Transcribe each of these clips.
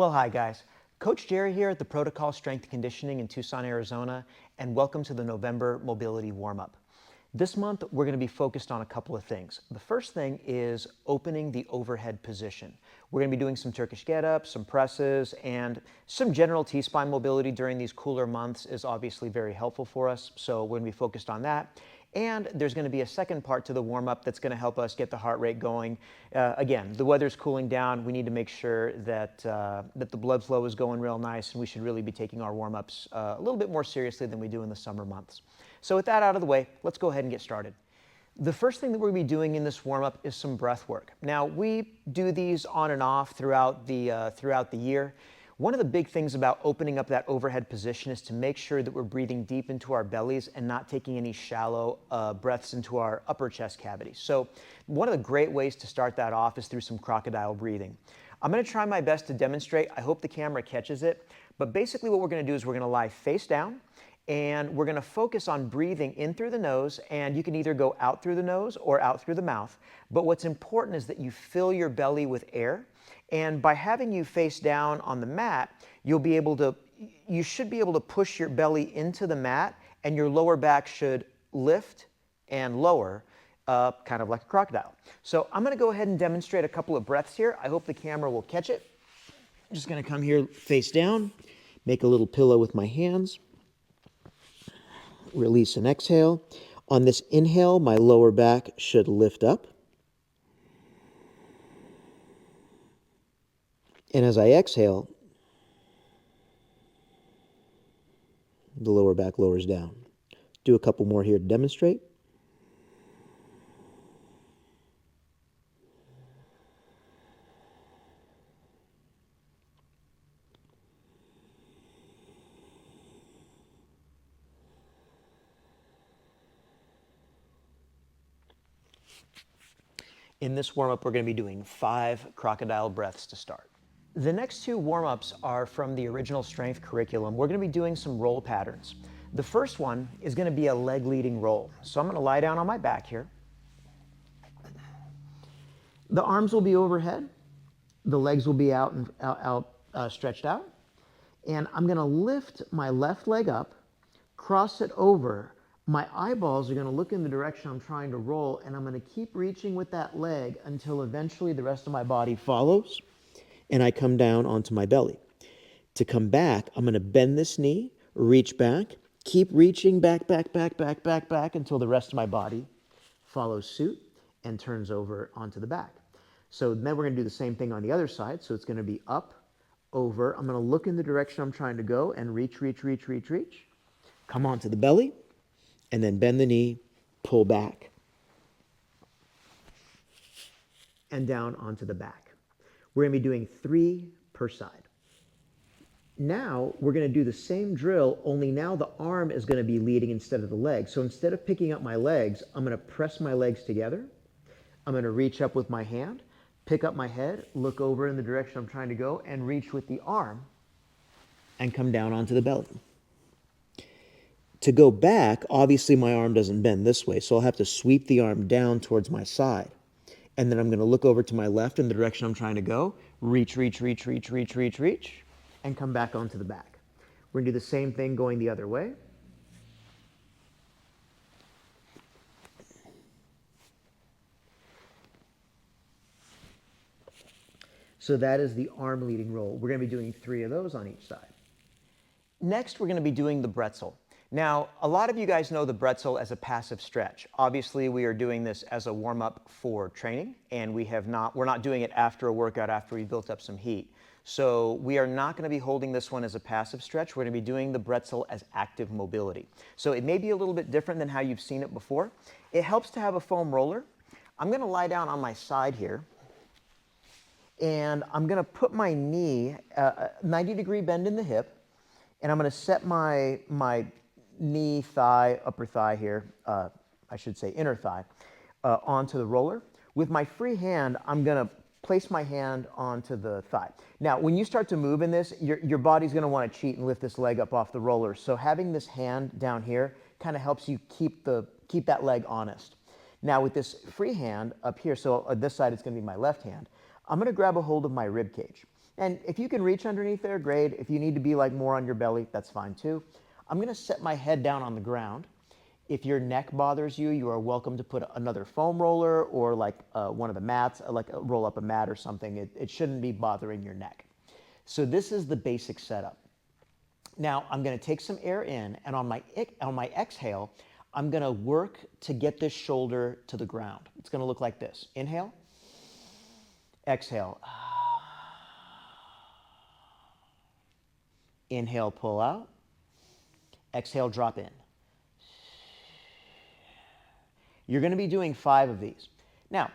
Well, hi guys. Coach Jerry here at the Protocol Strength and Conditioning in Tucson, Arizona, and welcome to the November Mobility Warm-Up. This month, we're going to be focused on a couple of things. The first thing is opening the overhead position. We're going to be doing some Turkish get-ups, some presses, and some general T-spine mobility during these cooler months is obviously very helpful for us, so we're going to be focused on that. And there's going to be a second part to the warm-up that's going to help us get the heart rate going. Again, the weather's cooling down. We need to make sure that, that the blood flow is going real nice, and we should really be taking our warm-ups a little bit more seriously than we do in the summer months. So with that out of the way, let's go ahead and get started. The first thing that we're going to be doing in this warm-up is some breath work. Now, we do these on and off throughout the year. One of the big things about opening up that overhead position is to make sure that we're breathing deep into our bellies and not taking any shallow breaths into our upper chest cavity. So one of the great ways to start that off is through some crocodile breathing. I'm going to try my best to demonstrate. I hope the camera catches it. But basically what we're going to do is we're going to lie face down, and we're going to focus on breathing in through the nose, and you can either go out through the nose or out through the mouth. But what's important is that you fill your belly with air. And by having you face down on the mat, you should be able to push your belly into the mat, and your lower back should lift and lower, kind of like a crocodile. So I'm going to go ahead and demonstrate a couple of breaths here. I hope the camera will catch it. I'm just going to come here face down, make a little pillow with my hands, release and exhale. On this inhale, my lower back should lift up. And as I exhale, the lower back lowers down. Do a couple more here to demonstrate. In this warm-up, we're going to be doing 5 crocodile breaths to start. The next 2 warm-ups are from the original strength curriculum. We're going to be doing some roll patterns. The first one is going to be a leg leading roll. So I'm going to lie down on my back here. The arms will be overhead. The legs will be out and stretched out. And I'm going to lift my left leg up, cross it over. My eyeballs are going to look in the direction I'm trying to roll, and I'm going to keep reaching with that leg until eventually the rest of my body follows, and I come down onto my belly. To come back, I'm going to bend this knee, reach back, keep reaching back until the rest of my body follows suit and turns over onto the back. So then we're going to do the same thing on the other side. So it's going to be up, over. I'm going to look in the direction I'm trying to go and reach. Come onto the belly, and then bend the knee, pull back, and down onto the back. We're going to be doing 3 per side. Now we're going to do the same drill, only now the arm is going to be leading instead of the leg. So instead of picking up my legs, I'm going to press my legs together. I'm going to reach up with my hand, pick up my head, look over in the direction I'm trying to go, and reach with the arm and come down onto the belly. To go back, obviously my arm doesn't bend this way, so I'll have to sweep the arm down towards my side. And then I'm going to look over to my left in the direction I'm trying to go, reach, and come back onto the back. We're going to do the same thing going the other way. So that is the arm leading roll. We're going to be doing 3 of those on each side. Next, we're going to be doing the Brettzel. Now, a lot of you guys know the Brettzel as a passive stretch. Obviously, we are doing this as a warm-up for training, and we're not doing it after a workout after we built up some heat. So we are not going to be holding this one as a passive stretch. We're going to be doing the Brettzel as active mobility. So it may be a little bit different than how you've seen it before. It helps to have a foam roller. I'm going to lie down on my side here, and I'm going to put my knee, 90-degree bend in the hip, and I'm going to set my knee, thigh, upper thigh here, I should say inner thigh, onto the roller. With my free hand, I'm going to place my hand onto the thigh. Now, when you start to move in this, your body's going to want to cheat and lift this leg up off the roller. So having this hand down here kind of helps you keep that leg honest. Now, with this free hand up here, so this side it's going to be my left hand, I'm going to grab a hold of my rib cage. And if you can reach underneath there, great. If you need to be like more on your belly, that's fine too. I'm going to set my head down on the ground. If your neck bothers you, you are welcome to put another foam roller or like one of the mats, like roll up a mat or something. It shouldn't be bothering your neck. So this is the basic setup. Now I'm going to take some air in, and on my exhale, I'm going to work to get this shoulder to the ground. It's going to look like this. Inhale, exhale. Inhale, pull out. Exhale, drop in. You're going to be doing 5 of these. Now,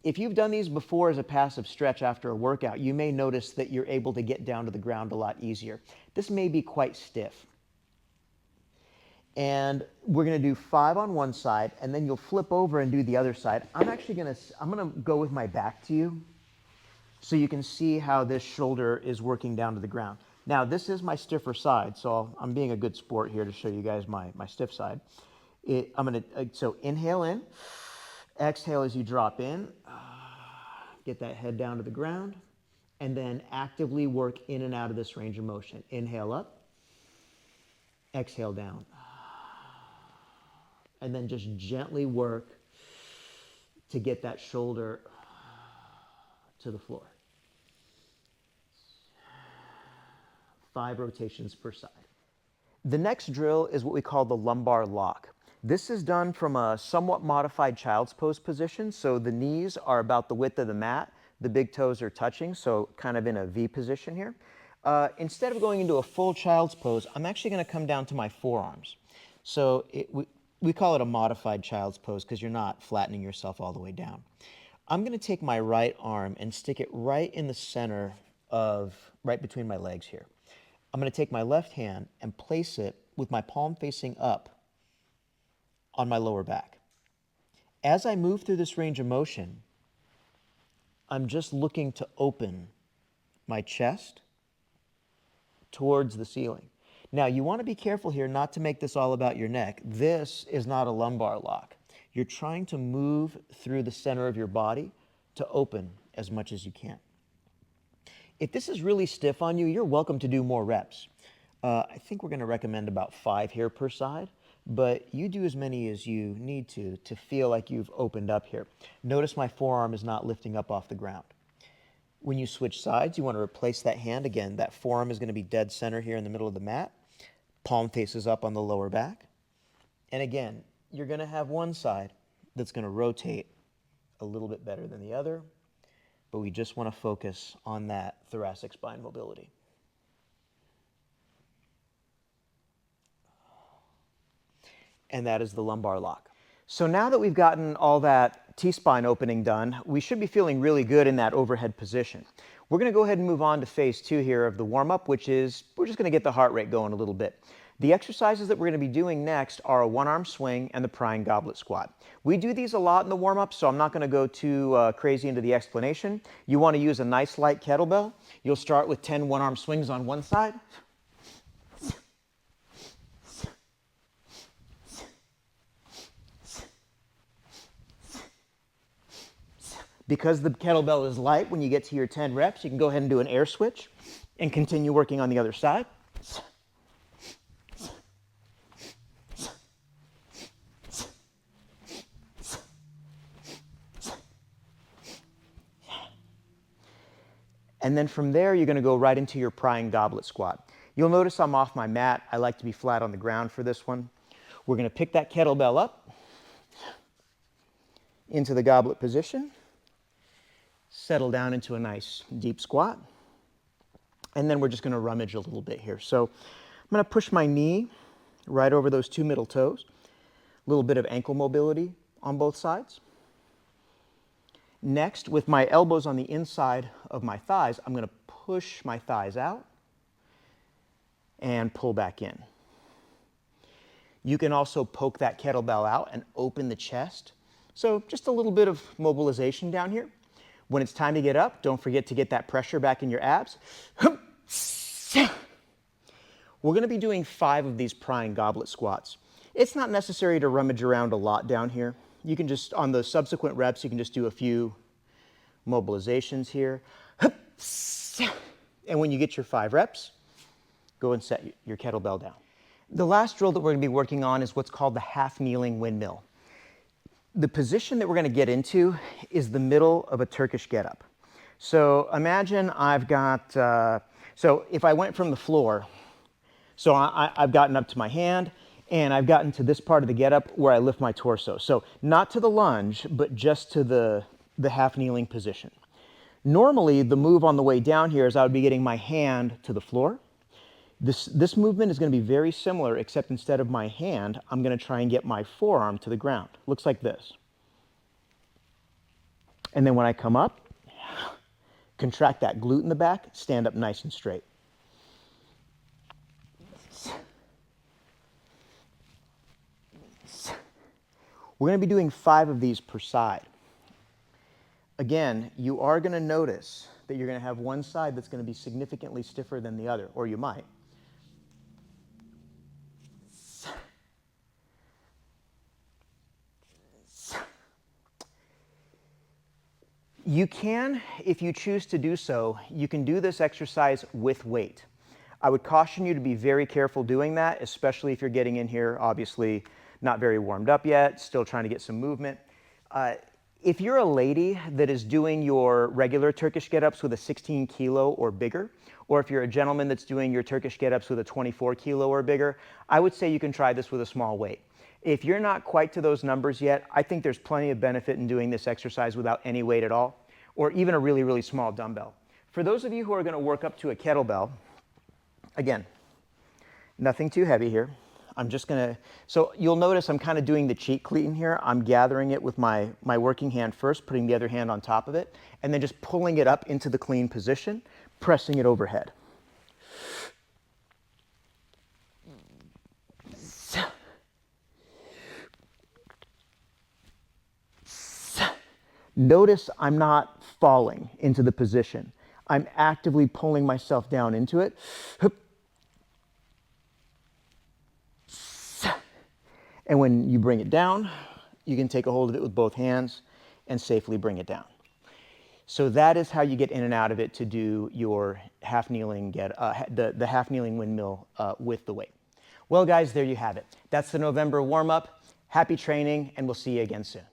if you've done these before as a passive stretch after a workout, you may notice that you're able to get down to the ground a lot easier. This may be quite stiff. And we're going to do 5 on one side, and then you'll flip over and do the other side. I'm going to go with my back to you so you can see how this shoulder is working down to the ground. Now, this is my stiffer side, so I'm being a good sport here to show you guys my stiff side. So inhale in, exhale as you drop in, get that head down to the ground, and then actively work in and out of this range of motion. Inhale up, exhale down, and then just gently work to get that shoulder to the floor. 5 rotations per side. The next drill is what we call the lumbar lock. This is done from a somewhat modified child's pose position, so the knees are about the width of the mat, the big toes are touching, so kind of in a V position here. Instead of going into a full child's pose, I'm actually going to come down to my forearms. So we call it a modified child's pose because you're not flattening yourself all the way down. I'm going to take my right arm and stick it right in the center right between my legs here. I'm going to take my left hand and place it with my palm facing up on my lower back. As I move through this range of motion, I'm just looking to open my chest towards the ceiling. Now, you want to be careful here not to make this all about your neck. This is not a lumbar lock. You're trying to move through the center of your body to open as much as you can. If this is really stiff on you, you're welcome to do more reps. I think we're going to recommend about 5 here per side, but you do as many as you need to feel like you've opened up here. Notice my forearm is not lifting up off the ground. When you switch sides, you want to replace that hand. Again, that forearm is going to be dead center here in the middle of the mat. Palm faces up on the lower back. And again, you're going to have one side that's going to rotate a little bit better than the other, but we just want to focus on that thoracic spine mobility. And that is the lumbar lock. So now that we've gotten all that T-spine opening done, we should be feeling really good in that overhead position. We're going to go ahead and move on to phase 2 here of the warm-up, which is we're just going to get the heart rate going a little bit. The exercises that we're going to be doing next are a one-arm swing and the prying goblet squat. We do these a lot in the warm-up, so I'm not going to go too crazy into the explanation. You want to use a nice light kettlebell. You'll start with 10 one-arm swings on one side. Because the kettlebell is light, when you get to your 10 reps, you can go ahead and do an air switch and continue working on the other side. And then from there, you're going to go right into your prying goblet squat. You'll notice I'm off my mat. I like to be flat on the ground for this one. We're going to pick that kettlebell up into the goblet position, settle down into a nice deep squat, and then we're just going to rummage a little bit here. So I'm going to push my knee right over those 2 middle toes, a little bit of ankle mobility on both sides. Next, with my elbows on the inside of my thighs, I'm going to push my thighs out and pull back in. You can also poke that kettlebell out and open the chest. So just a little bit of mobilization down here. When it's time to get up, don't forget to get that pressure back in your abs. We're going to be doing 5 of these prying goblet squats. It's not necessary to rummage around a lot down here. You can just, on the subsequent reps, you can just do a few mobilizations here. And when you get your 5 reps, go and set your kettlebell down. The last drill that we're going to be working on is what's called the half kneeling windmill. The position that we're going to get into is the middle of a Turkish get-up. So imagine I've got, so if I went from the floor, so I've gotten up to my hand, and I've gotten to this part of the get-up where I lift my torso. So not to the lunge, but just to the half kneeling position. Normally, the move on the way down here is I would be getting my hand to the floor. This movement is going to be very similar, except instead of my hand, I'm going to try and get my forearm to the ground. Looks like this. And then when I come up, contract that glute in the back, stand up nice and straight. We're going to be doing 5 of these per side. Again, you are going to notice that you're going to have one side that's going to be significantly stiffer than the other, or you might. You can, if you choose to do so, you can do this exercise with weight. I would caution you to be very careful doing that, especially if you're getting in here, obviously not very warmed up yet, still trying to get some movement. If you're a lady that is doing your regular Turkish get-ups with a 16 kilo or bigger, or if you're a gentleman that's doing your Turkish get-ups with a 24 kilo or bigger, I would say you can try this with a small weight. If you're not quite to those numbers yet, I think there's plenty of benefit in doing this exercise without any weight at all, or even a really, really small dumbbell. For those of you who are going to work up to a kettlebell, again, nothing too heavy here. I'm just going to, so you'll notice I'm kind of doing the cheat clean here. I'm gathering it with my working hand first, putting the other hand on top of it, and then just pulling it up into the clean position, pressing it overhead. Notice I'm not falling into the position. I'm actively pulling myself down into it. And when you bring it down, you can take a hold of it with both hands and safely bring it down. So that is how you get in and out of it to do your half kneeling the half kneeling windmill with the weight. Well, guys, there you have it. That's the November warm-up. Happy training, and we'll see you again soon.